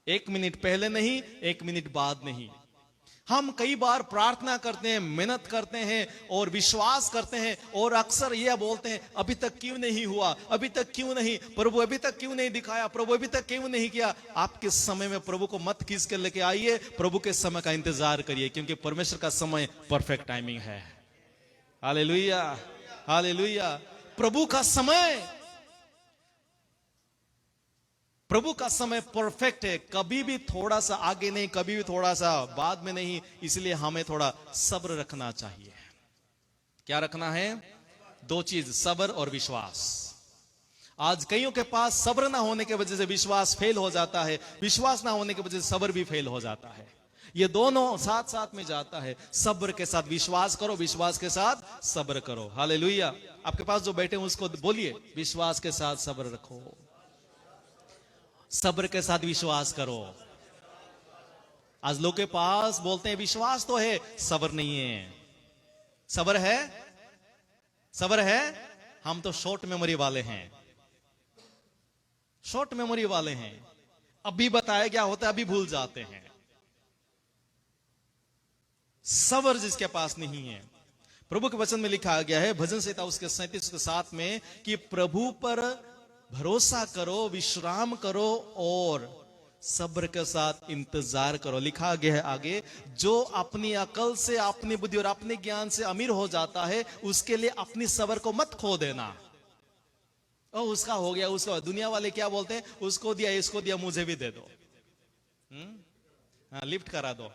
1 मिनट पहले नहीं, 1 मिनट बाद नहीं। हम कई बार प्रार्थना करते हैं, मेहनत करते हैं और विश्वास करते हैं और अक्सर यह बोलते हैं अभी तक क्यों नहीं हुआ, अभी तक क्यों नहीं, प्रभु अभी तक क्यों नहीं दिखाया, प्रभु अभी तक क्यों नहीं किया। आपके समय में प्रभु को मत खींच के लेके आइए, प्रभु के समय का इंतजार करिए, क्योंकि परमेश्वर का समय परफेक्ट टाइमिंग है। Hallelujah, hallelujah. प्रभु का समय परफेक्ट है, कभी भी थोड़ा सा आगे नहीं, कभी भी थोड़ा सा बाद में नहीं। इसलिए हमें थोड़ा सब्र रखना चाहिए। क्या रखना है? 2 चीज, सब्र और विश्वास। आज कईयों के पास सब्र ना होने की वजह से विश्वास फेल हो जाता है, विश्वास ना होने की वजह से सब्र भी फेल हो जाता है। ये दोनों साथ साथ में जाता है। सब्र के साथ विश्वास करो, विश्वास के साथ सब्र करो। हालेलुया। आपके पास जो बैठे हैं उसको बोलिए, विश्वास के साथ सब्र रखो, सब्र के साथ विश्वास करो। आज लोग के पास बोलते हैं विश्वास तो है, सब्र नहीं है। सब्र है, सब्र है, हम तो शॉर्ट मेमोरी वाले हैं, शॉर्ट मेमोरी वाले हैं। अभी बताया क्या होता है, अभी भूल जाते हैं। सब्र जिसके पास नहीं है, प्रभु के वचन में लिखा गया है भजन संहिता उसके 37 में कि प्रभु पर भरोसा करो, विश्राम करो और सब्र के साथ इंतजार करो। लिखा गया है आगे, जो अपनी अकल से, अपनी बुद्धि और अपने ज्ञान से अमीर हो जाता है, उसके लिए अपनी सब्र को मत खो देना। ओ उसका हो गया, उसका। दुनिया वाले क्या बोलते हैं, उसको दिया, इसको दिया, मुझे भी दे दो, हाँ लिफ्ट करा दो,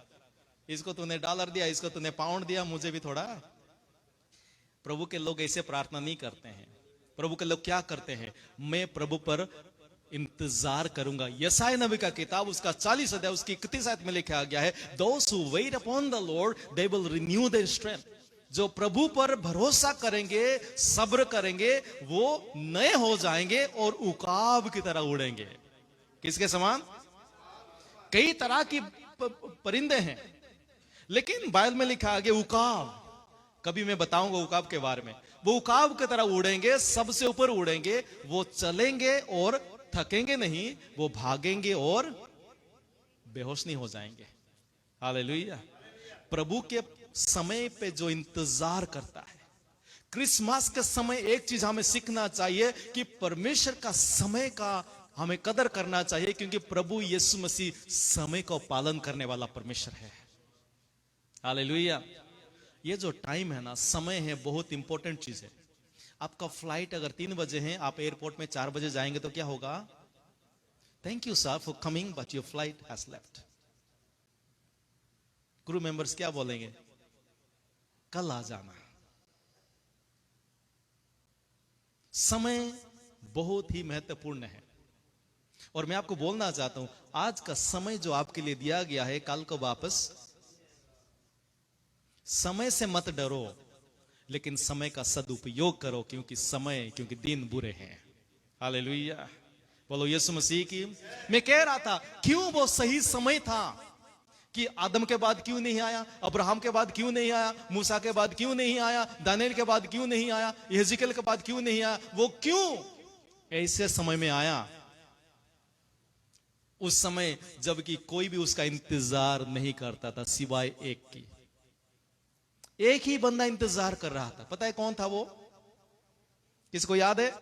इसको तूने डॉलर दिया, इसको तूने पाउंड दिया, मुझे भी थोड़ा। प्रभु के लोग ऐसे प्रार्थना नहीं करते हैं। प्रभु के लोग क्या करते हैं, मैं प्रभु पर इंतजार करूंगा। यशायाह नबी का किताब उसका 40 अध्याय उसकी 31 आयत में लिखा गया है, Those who wait upon the Lord, they will renew their strength। जो प्रभु पर भरोसा करेंगे, सब्र करेंगे, वो नए हो जाएंगे और उकाब की तरह उड़ेंगे। किसके समान? कई तरह की परिंदे हैं, लेकिन बाइबल में लिखा गया उकाब। कभी मैं बताऊंगा उकाब के बारे में। वो उकाब की तरह उड़ेंगे, सबसे ऊपर उड़ेंगे। वो चलेंगे और थकेंगे नहीं, वो भागेंगे और बेहोश नहीं हो जाएंगे। हालेलुया। प्रभु के समय पे जो इंतजार करता है, क्रिसमस के समय एक चीज हमें सीखना चाहिए कि परमेश्वर का समय का हमें कदर करना चाहिए, क्योंकि प्रभु यीशु मसीह समय को पालन करने वाला परमेश्वर है। हालेलुया। ये जो टाइम है ना, समय है, बहुत इंपॉर्टेंट चीज है। आपका फ्लाइट अगर 3 बजे है, आप एयरपोर्ट में 4 बजे जाएंगे तो क्या होगा? Thank you sir for coming but your flight has left. Crew members क्या बोलेंगे? कल आ जाना। समय बहुत ही महत्वपूर्ण है। और मैं आपको बोलना चाहता हूं, आज का समय जो आपके लिए दिया गया है, कल को वापस। समय से मत डरो, लेकिन समय का सदुपयोग करो, क्योंकि दिन बुरे हैं। हालेलुया। बोलो यीशु मसीह की। मैं कह रहा था क्यों वो सही समय था, कि आदम के बाद क्यों नहीं आया, अब्राहम के बाद क्यों नहीं आया, मूसा के बाद क्यों नहीं आया, दानियल के बाद क्यों नहीं आया, यहेजकेल के बाद क्यों नहीं आया। वो क्यों ऐसे समय में आया? उस समय जबकि कोई भी उसका इंतजार नहीं करता था सिवाय एक की। एक ही बंदा इंतजार कर रहा था। पता है कौन था वो? किसको याद है?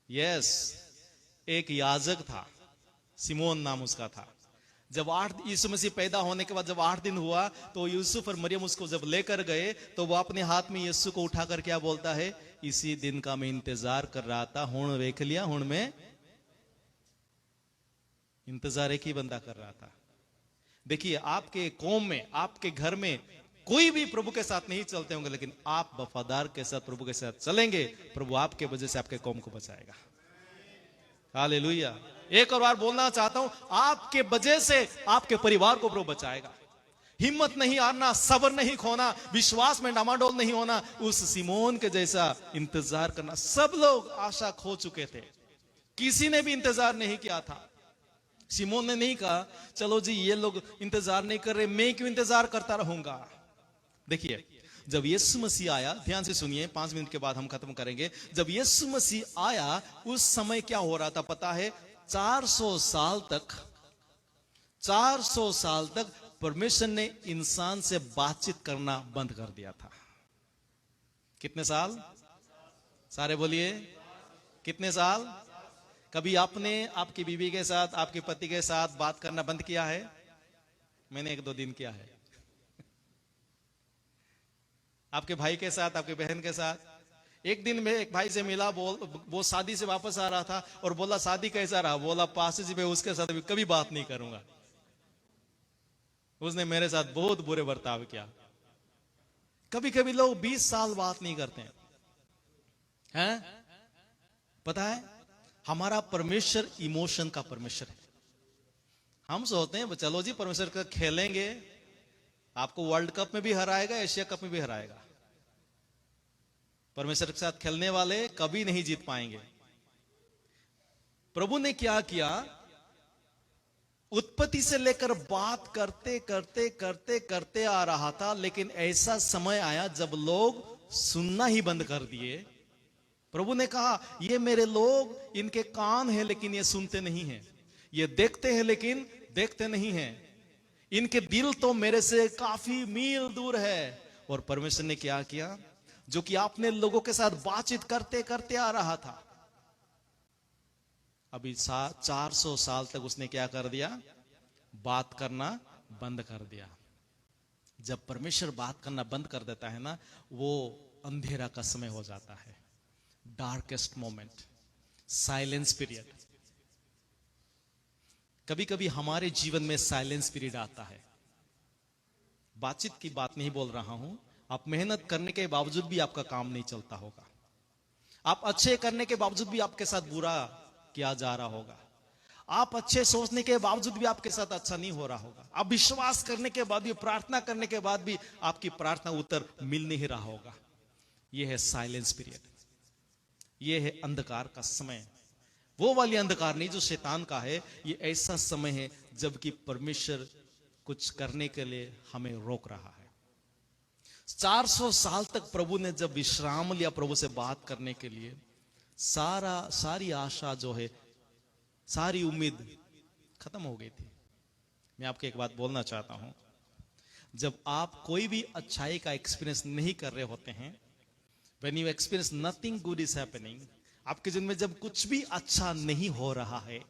यस, एक याजक था, सिमोन नाम उसका था। जब यीशु मसीह पैदा होने के बाद जब 8 दिन हुआ, तो यूसुफ और मरियम उसको जब लेकर गए, तो वो अपने हाथ में यीशु को उठाकर क्या बोलता है? इसी दिन का मैं इंतजार कर रहा था, हुण देख लिया, हुण में इंतजार एक ही बंदा कर रहा था। देखिए, आपके कौम में, आपके घर में कोई भी प्रभु के साथ नहीं चलते होंगे, लेकिन आप वफादार के साथ प्रभु के साथ चलेंगे, प्रभु आपके वजह से आपके कौम को बचाएगा। हालेलुया। एक और बार बोलना चाहता हूं, आपके वजह से आपके परिवार को प्रभु बचाएगा। हिम्मत नहीं हारना, सब्र नहीं खोना, विश्वास में डामाडोल नहीं होना, उस सिमोन के जैसा इंतजार करना। सब लोग आशा खो चुके थे, किसी ने भी इंतजार नहीं किया था। सिमोन ने नहीं कहा चलो जी ये लोग इंतजार नहीं कर रहे, मैं क्यों इंतजार करता रहूंगा। देखिए जब यीशु मसीह आया, ध्यान से सुनिए, 5 मिनट के बाद हम खत्म करेंगे। जब यीशु मसीह आया उस समय क्या हो रहा था पता है? 400 साल तक परमेश्वर ने इंसान से बातचीत करना बंद कर दिया था। कितने साल? सारे बोलिए, कितने साल? कभी आपने आपकी बीवी के साथ, आपके पति के साथ बात करना बंद किया है? मैंने 1-2 दिन किया है। आपके भाई के साथ, आपके बहन के साथ। एक दिन में एक भाई से मिला, वो शादी से वापस आ रहा था और बोला शादी कैसा रहा? बोला पास जी मैं उसके साथ अभी कभी बात नहीं करूंगा, उसने मेरे साथ बहुत बुरे बर्ताव किया। कभी कभी लोग 20 साल बात नहीं करते हैं। पता है हमारा परमेश्वर इमोशन का परमेश्वर है। हम सोचते हैं चलो जी परमेश्वर का खेलेंगे, आपको वर्ल्ड कप में भी हराएगा, एशिया कप में भी हराएगा। परमेश्वर के साथ खेलने वाले कभी नहीं जीत पाएंगे। प्रभु ने क्या किया? उत्पत्ति से लेकर बात करते करते करते करते आ रहा था, लेकिन ऐसा समय आया जब लोग सुनना ही बंद कर दिए। प्रभु ने कहा ये मेरे लोग, इनके कान हैं लेकिन ये सुनते नहीं हैं, ये देखते हैं लेकिन देखते नहीं हैं, इनके दिल तो मेरे से काफी मील दूर है। और परमेश्वर ने क्या किया? जो कि आपने लोगों के साथ बातचीत करते करते आ रहा था, अभी 400 साल तक उसने क्या कर दिया? बात करना बंद कर दिया। जब परमेश्वर बात करना बंद कर देता है ना, वो अंधेरा का समय हो जाता है, डार्केस्ट मोमेंट, साइलेंस पीरियड। कभी कभी हमारे जीवन में साइलेंस पीरियड आता है। बातचीत की बात नहीं बोल रहा हूं, आप मेहनत करने के बावजूद भी आपका काम नहीं चलता होगा, आप अच्छे करने के बावजूद भी आपके साथ बुरा किया जा रहा होगा, आप अच्छे सोचने के बावजूद भी आपके साथ अच्छा नहीं हो रहा होगा, आप विश्वास करने के बाद भी, प्रार्थना करने के बाद भी आपकी प्रार्थना उत्तर मिल नहीं रहा होगा। यह है साइलेंस पीरियड, यह है अंधकार का समय। वो वाली अंधकार नहीं जो शैतान का है, ये ऐसा समय है जबकि परमेश्वर कुछ करने के लिए हमें रोक रहा है। 400 साल तक प्रभु ने जब विश्राम लिया प्रभु से बात करने के लिए, सारी आशा जो है, सारी उम्मीद खत्म हो गई थी। मैं आपको एक बात बोलना चाहता हूं, जब आप कोई भी अच्छाई का एक्सपीरियंस नहीं कर रहे होते हैं, when you experience nothing good is happening, आपके जीवन में जब कुछ भी अच्छा नहीं हो रहा है,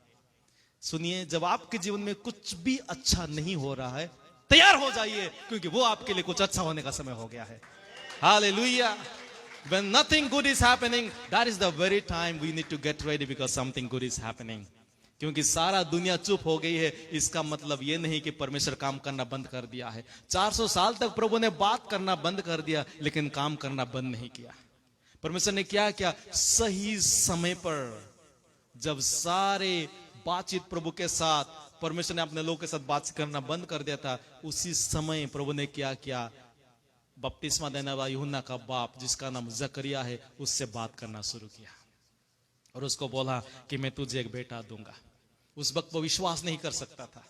सुनिए, जब आपके जीवन में कुछ भी अच्छा नहीं हो रहा है, तैयार हो जाइए, क्योंकि वो आपके लिए कुछ अच्छा होने का समय हो गया है। Hallelujah. When nothing good is happening, that is the very time we need to get ready because something good is happening. क्योंकि सारा दुनिया चुप हो गई है, इसका मतलब ये नहीं कि परमेश्वर काम करना बंद कर दिया है। 400 साल तक प्रभु ने बात करना बंद कर दिया, लेकिन काम करना बंद नहीं किया। परमेश्वर ने क्या किया? सही समय पर जब सारे बातचीत प्रभु के साथ, परमेश्वर ने अपने लोगों के साथ बातचीत करना बंद कर दिया था, उसी समय प्रभु ने क्या किया? बपतिस्मा देने वाला यूहन्ना का बाप, जिसका नाम जकरिया है, उससे बात करना शुरू किया और उसको बोला कि मैं तुझे एक बेटा दूंगा। उस वक्त वो विश्वास नहीं कर सकता था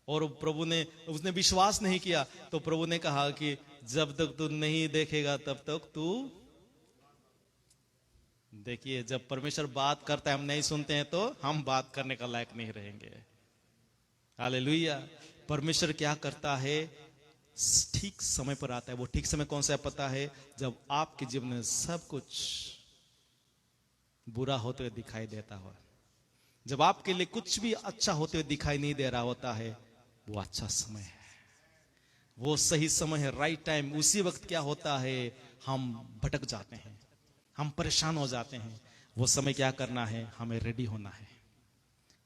और प्रभु ने, उसने विश्वास नहीं किया, तो प्रभु ने कहा कि जब तक तू नहीं देखेगा तब तक तू। देखिए, जब परमेश्वर बात करता है हम नहीं सुनते हैं तो हम बात करने का लायक नहीं रहेंगे। हालेलुया। परमेश्वर क्या करता है? ठीक समय पर आता है। वो ठीक समय कौन सा है पता है? जब आपके जीवन में सब कुछ बुरा होते हुए दिखाई देता हो, जब आपके लिए कुछ भी अच्छा होते हुए दिखाई नहीं दे रहा होता है, वो अच्छा समय है, वो सही समय है, राइट टाइम। उसी वक्त क्या होता है? हम भटक जाते हैं, हम परेशान हो जाते हैं। वो समय क्या करना है? हमें रेडी होना है।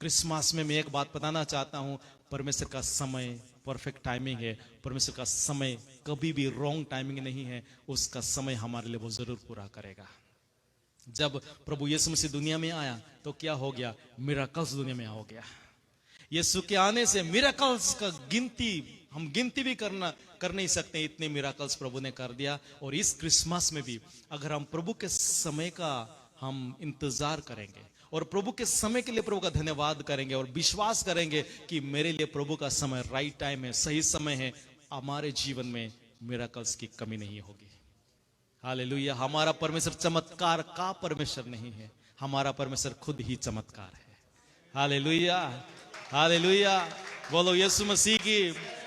क्रिसमस में मैं एक बात बताना चाहता हूं, परमेश्वर का समय परफेक्ट टाइमिंग है। परमेश्वर का समय कभी भी रॉन्ग टाइमिंग नहीं है। उसका समय हमारे लिए वो जरूर पूरा करेगा। जब प्रभु यीशु मसीह दुनिया में आया तो क्या हो गया? मिरेकल्स दुनिया में हो गया। यीशु के आने से मिरेकल्स का गिनती हम गिनती भी कर नहीं सकते, इतने मिरेकल्स प्रभु ने कर दिया। और इस क्रिसमस में भी अगर हम प्रभु के समय का हम इंतजार करेंगे और प्रभु के समय के लिए प्रभु का धन्यवाद करेंगे और विश्वास करेंगे कि मेरे लिए प्रभु का समय राइट टाइम है, सही समय है, हमारे जीवन में मिरेकल्स की कमी नहीं होगी। हालेलुया। हमारा परमेश्वर चमत्कार का परमेश्वर नहीं है, हमारा परमेश्वर खुद ही चमत्कार है। Hallelujah, hallelujah. बोलो यीशु मसीह की।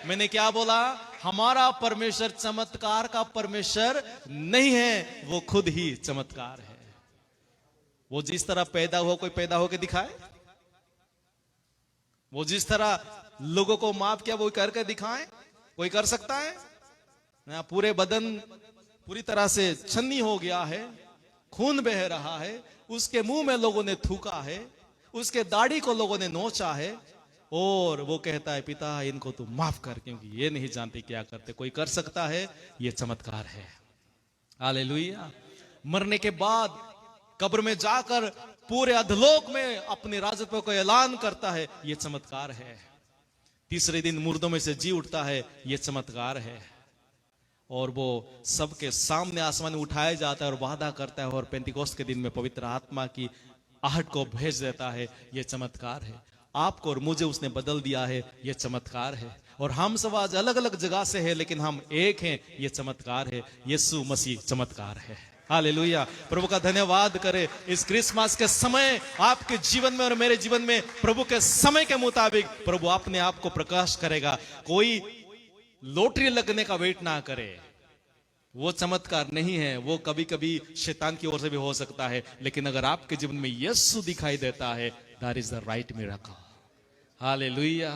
मैंने क्या बोला? हमारा परमेश्वर चमत्कार का परमेश्वर नहीं है, वो खुद ही चमत्कार है। वो जिस तरह पैदा हुआ, कोई पैदा होकर दिखाए? वो जिस तरह लोगों को माफ किया वो करके दिखाए? कोई कर सकता है? ना, पूरे बदन पूरी तरह से छन्नी हो गया है, खून बह रहा है, उसके मुंह में लोगों ने थूका है, उसके दाढ़ी को लोगों ने नोचा है, और वो कहता है पिता इनको तू माफ कर, क्योंकि ये नहीं जानते क्या करते। कोई कर सकता है? ये चमत्कार है। हालेलुया। मरने के बाद कब्र में जाकर पूरे अधलोक में अपने राजत्व को ऐलान करता है, ये चमत्कार है। तीसरे दिन मुर्दों में से जी उठता है, ये चमत्कार है। और वो सबके सामने आसमान में उठाया जाता है और वादा करता है, और पेंतिकोस्त के दिन में पवित्र आत्मा की आहट को भेज देता है, ये चमत्कार है। आपको और मुझे उसने बदल दिया है, ये चमत्कार है। और हम सब आज अलग अलग जगह से हैं, लेकिन हम एक हैं, ये चमत्कार है। यीशु मसीह चमत्कार है। हालेलुया। प्रभु का धन्यवाद करें। इस क्रिसमस के समय आपके जीवन में और मेरे जीवन में प्रभु के समय के मुताबिक प्रभु अपने आप को प्रकाश करेगा। कोई लॉटरी लगने का वेट ना करे, वो चमत्कार नहीं है। वो कभी कभी शैतान की ओर से भी हो सकता है, लेकिन अगर आपके जीवन में यीशु दिखाई देता है, that is the right miracle. Hallelujah.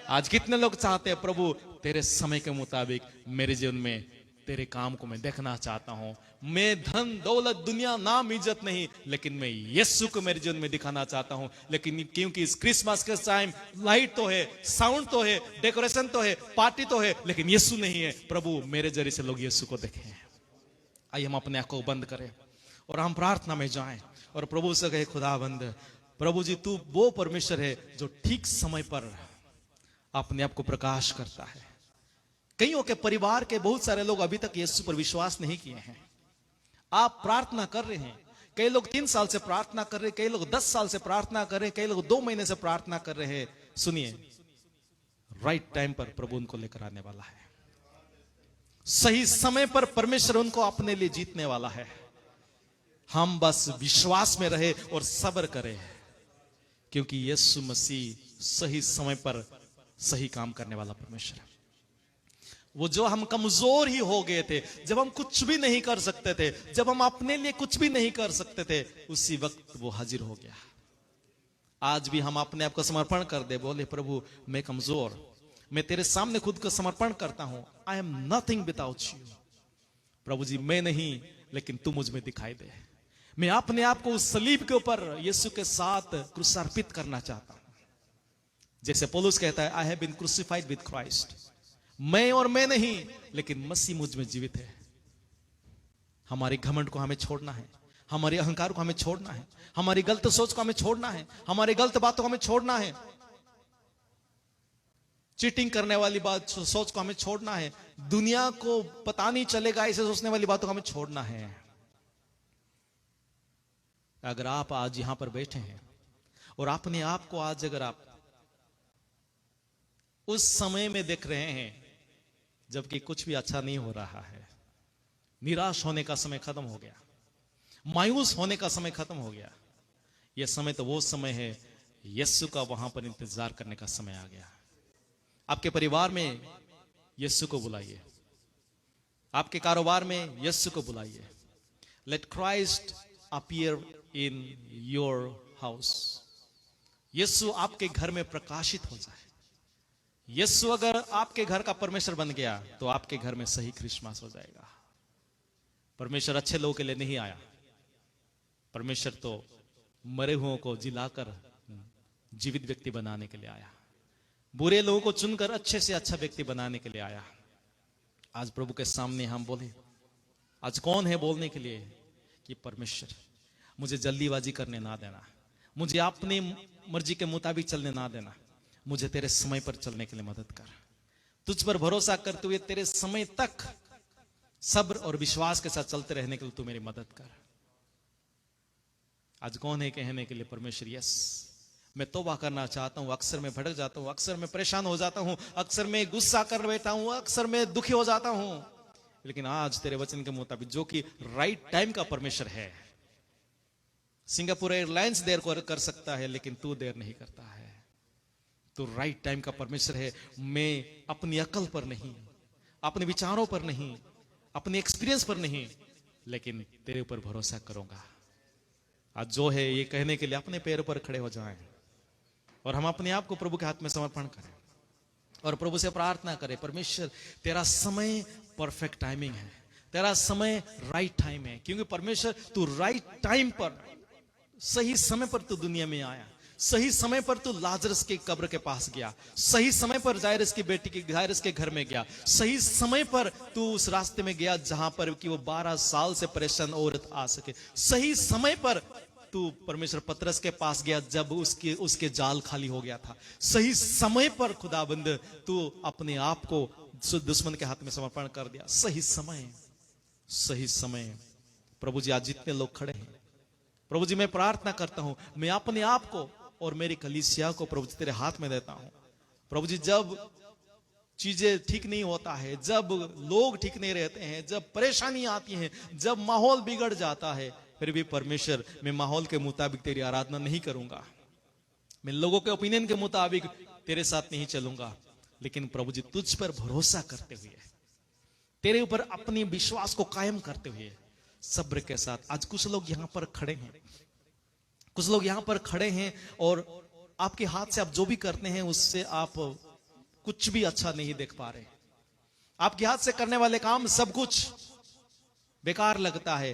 आज कितने लोग चाहते हैं प्रभु तेरे समय के मुताबिक मेरे जीवन में तेरे काम को मैं देखना चाहता हूं। मैं धन दौलत दुनिया नाम इज्जत नहीं, लेकिन मैं यीशु को मेरे जीवन में दिखाना चाहता हूं। लेकिन क्योंकि इस क्रिसमस के टाइम लाइट तो है, साउंड तो है, डेकोरेशन तो है, पार्टी तो है, लेकिन यीशु नहीं है। प्रभु मेरे जरिए से लोग यीशु को देखें। आइए हम अपने आंखों को बंद करें और हम प्रार्थना में जाएं और प्रभु से कहे, खुदाबंद प्रभु जी तू वो परमेश्वर है जो ठीक समय पर अपने आप को प्रकाश करता है। कईयों के परिवार के बहुत सारे लोग अभी तक यीशु पर विश्वास नहीं किए हैं। आप प्रार्थना कर रहे हैं, कई लोग 3 साल से प्रार्थना कर रहे हैं, कई लोग 10 साल से प्रार्थना कर रहे हैं, कई लोग 2 महीने से प्रार्थना कर रहे हैं। सुनिए, राइट टाइम पर प्रभु उनको लेकर आने वाला है। सही समय पर परमेश्वर उनको अपने लिए जीतने वाला है। हम बस विश्वास में रहे और सब्र करें, क्योंकि यीशु मसीह सही समय पर सही काम करने वाला परमेश्वर है। वो जो हम कमजोर ही हो गए थे, जब हम कुछ भी नहीं कर सकते थे, जब हम अपने लिए कुछ भी नहीं कर सकते थे, उसी वक्त वो हाजिर हो गया। आज भी हम अपने आप को समर्पण कर दे, बोले प्रभु मैं कमजोर, मैं तेरे सामने खुद को समर्पण करता हूं। I am nothing without you. प्रभु जी मैं नहीं, लेकिन तू मुझ में दिखाई दे। मैं अपने आप को उस सलीब के ऊपर यीशु के साथ क्रूसार्पित करना चाहता हूं। जैसे पौलुस कहता है, I have been crucified with Christ. मैं और मैं नहीं, लेकिन मसीह मुझ में जीवित है। हमारे घमंड को हमें छोड़ना है, हमारे अहंकार को हमें छोड़ना है, हमारी गलत सोच को हमें छोड़ना है, हमारी गलत बातों को हमें छोड़ना है, चीटिंग करने वाली बात सोच को हमें छोड़ना है, दुनिया को पता नहीं चलेगा ऐसे सोचने वाली बातों को हमें छोड़ना है। अगर आप आज यहां पर बैठे हैं और अपने आप को आज अगर आप उस समय में देख रहे हैं जबकि कुछ भी अच्छा नहीं हो रहा है, निराश होने का समय खत्म हो गया, मायूस होने का समय खत्म हो गया, यह समय तो वो समय है यीशु का वहां पर इंतजार करने का समय आ गया। आपके परिवार में यीशु को बुलाइए, आपके कारोबार में यीशु को बुलाइए। Let Christ appear in your house. Yeshu आपके घर में प्रकाशित हो जाए। यीशु अगर आपके घर का परमेश्वर बन गया तो आपके घर में सही क्रिसमस हो जाएगा। परमेश्वर अच्छे लोगों के लिए नहीं आया, परमेश्वर तो मरे हुओं को जिलाकर जीवित व्यक्ति बनाने के लिए आया, बुरे लोगों को चुनकर अच्छे से अच्छा व्यक्ति बनाने के लिए आया। आज प्रभु के सामने हम बोले, आज कौन है बोलने के लिए कि परमेश्वर मुझे जल्दीबाजी करने ना देना, मुझे अपनी मर्जी के मुताबिक चलने ना देना, मुझे तेरे समय पर चलने के लिए मदद कर। तुझ पर भरोसा करते हुए तेरे समय तक सब्र और विश्वास के साथ चलते रहने के लिए तू मेरी मदद कर। आज कौन है कहने के लिए परमेश्वर यस, मैं तौबा करना चाहता हूं, अक्सर मैं भटक जाता हूं, अक्सर मैं परेशान हो जाता हूं, अक्सर मैं गुस्सा कर बैठा हूं, अक्सर मैं दुखी हो जाता हूं, लेकिन आज तेरे वचन के मुताबिक जो कि राइट टाइम का परमेश्वर है, सिंगापुर एयरलाइंस देर कर सकता है लेकिन तू देर नहीं करता है। तू राइट टाइम का परमेश्वर है। मैं अपनी अकल पर नहीं, अपने विचारों पर नहीं, अपने एक्सपीरियंस पर नहीं, लेकिन तेरे ऊपर भरोसा करूंगा। आज जो है ये कहने के लिए अपने पैरों पर खड़े हो जाएं और हम अपने आप को प्रभु के हाथ में समर्पण करें और प्रभु से प्रार्थना करें, परमेश्वर तेरा समय परफेक्ट टाइमिंग है, तेरा समय राइट टाइम है, क्योंकि परमेश्वर तू राइट टाइम पर, सही समय पर तू दुनिया में आया, सही समय पर तू लाजरस के कब्र के पास गया, सही समय पर जायरस की बेटी के जायरस के घर में गया, सही समय पर तू उस रास्ते में गया जहां पर कि वो 12 साल से परेशान औरत आ सके, सही समय पर तू परमेश्वर पतरस के पास गया जब उसके जाल खाली हो गया था, सही समय पर खुदाबंद तू अपने आप को दुश्मन के हाथ में समर्पण कर दिया। सही समय, सही समय। प्रभु जी आज जितने लोग खड़े हैं, प्रभु जी मैं प्रार्थना करता हूं, मैं अपने आप को और मेरी कलीसिया को प्रभु जी तेरे हाथ में देता हूं। प्रभु जी जब चीजें ठीक नहीं होता है, जब लोग ठीक नहीं रहते हैं, जब परेशानी आती है, जब माहौल बिगड़ जाता है, फिर भी परमेश्वर मैं माहौल के मुताबिक तेरी आराधना नहीं करूंगा, मैं लोगों के ओपिनियन के मुताबिक तेरे साथ नहीं चलूंगा, लेकिन प्रभु जी तुझ पर भरोसा करते हुए, तेरे ऊपर अपने विश्वास को कायम करते हुए, सब्र के साथ। आज कुछ लोग यहां पर खड़े हैं, कुछ लोग यहां पर खड़े हैं और आपके हाथ से आप जो भी करते हैं उससे आप कुछ भी अच्छा नहीं देख पा रहे। आपके हाथ से करने वाले काम सब कुछ बेकार लगता है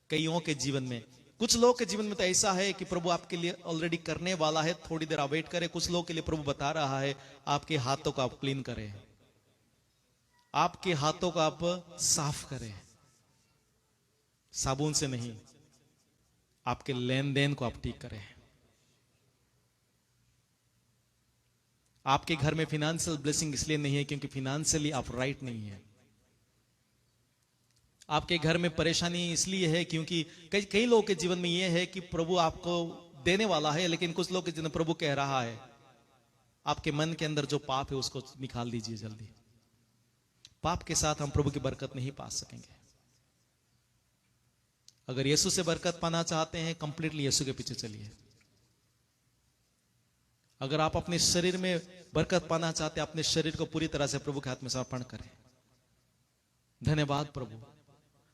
कईयों के जीवन में। कुछ लोगों के जीवन में तो ऐसा है कि प्रभु आपके लिए ऑलरेडी करने वाला है, थोड़ी देर आप वेट करें। कुछ लोगों के लिए प्रभु बता रहा है आपके हाथों को आप क्लीन करें, आपके हाथों को आप साफ करें, साबुन से नहीं, आपके लेन देन को आप ठीक करें। आपके घर में फिनेंशियल ब्लेसिंग इसलिए नहीं है क्योंकि फिनेंशियली आप राइट नहीं है। आपके घर में परेशानी इसलिए है क्योंकि कई लोगों के जीवन में यह है कि प्रभु आपको देने वाला है, लेकिन कुछ लोग के जीवन में प्रभु कह रहा है आपके मन के अंदर जो पाप है उसको निकाल दीजिए जल्दी। पाप के साथ हम प्रभु की बरकत नहीं पा सकेंगे। अगर यीशु से बरकत पाना चाहते हैं, कंप्लीटली यीशु के पीछे चलिए। अगर आप अपने शरीर में बरकत पाना चाहते हैं, अपने शरीर को पूरी तरह से प्रभु के हाथ में समर्पण करें। धन्यवाद प्रभु,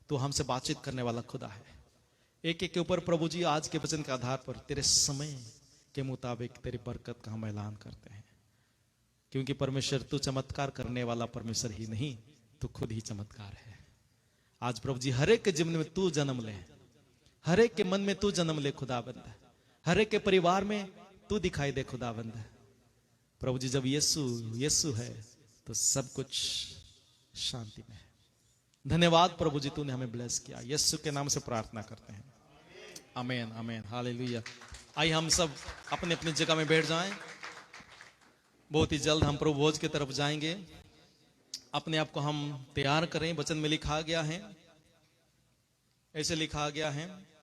तो हमसे बातचीत करने वाला खुदा है। एक एक के ऊपर प्रभु जी आज के वचन के आधार पर तेरे समय के मुताबिक तेरी बरकत का हम ऐलान करते हैं, क्योंकि परमेश्वर तू चमत्कार करने वाला परमेश्वर ही नहीं, तू खुद ही चमत्कार है। आज प्रभु जी हर एक के जीवन में तू जन्म ले, हर एक के मन में तू जन्म ले खुदाबंद, हर एक के परिवार में तू दिखाई दे खुदाबंद। प्रभु जी जब यीशु है तो सब कुछ शांति में है। धन्यवाद प्रभु जी, तूने हमें ब्लेस किया। यीशु के नाम से प्रार्थना करते हैं, आमीन आमीन हालेलुया। आइए हम सब अपने अपनी जगह में बैठ जाएं। बहुत ही जल्द हम प्रभु भोज की तरफ जाएंगे। अपने आप को हम तैयार करें। वचन में लिखा गया है, ऐसे लिखा गया है,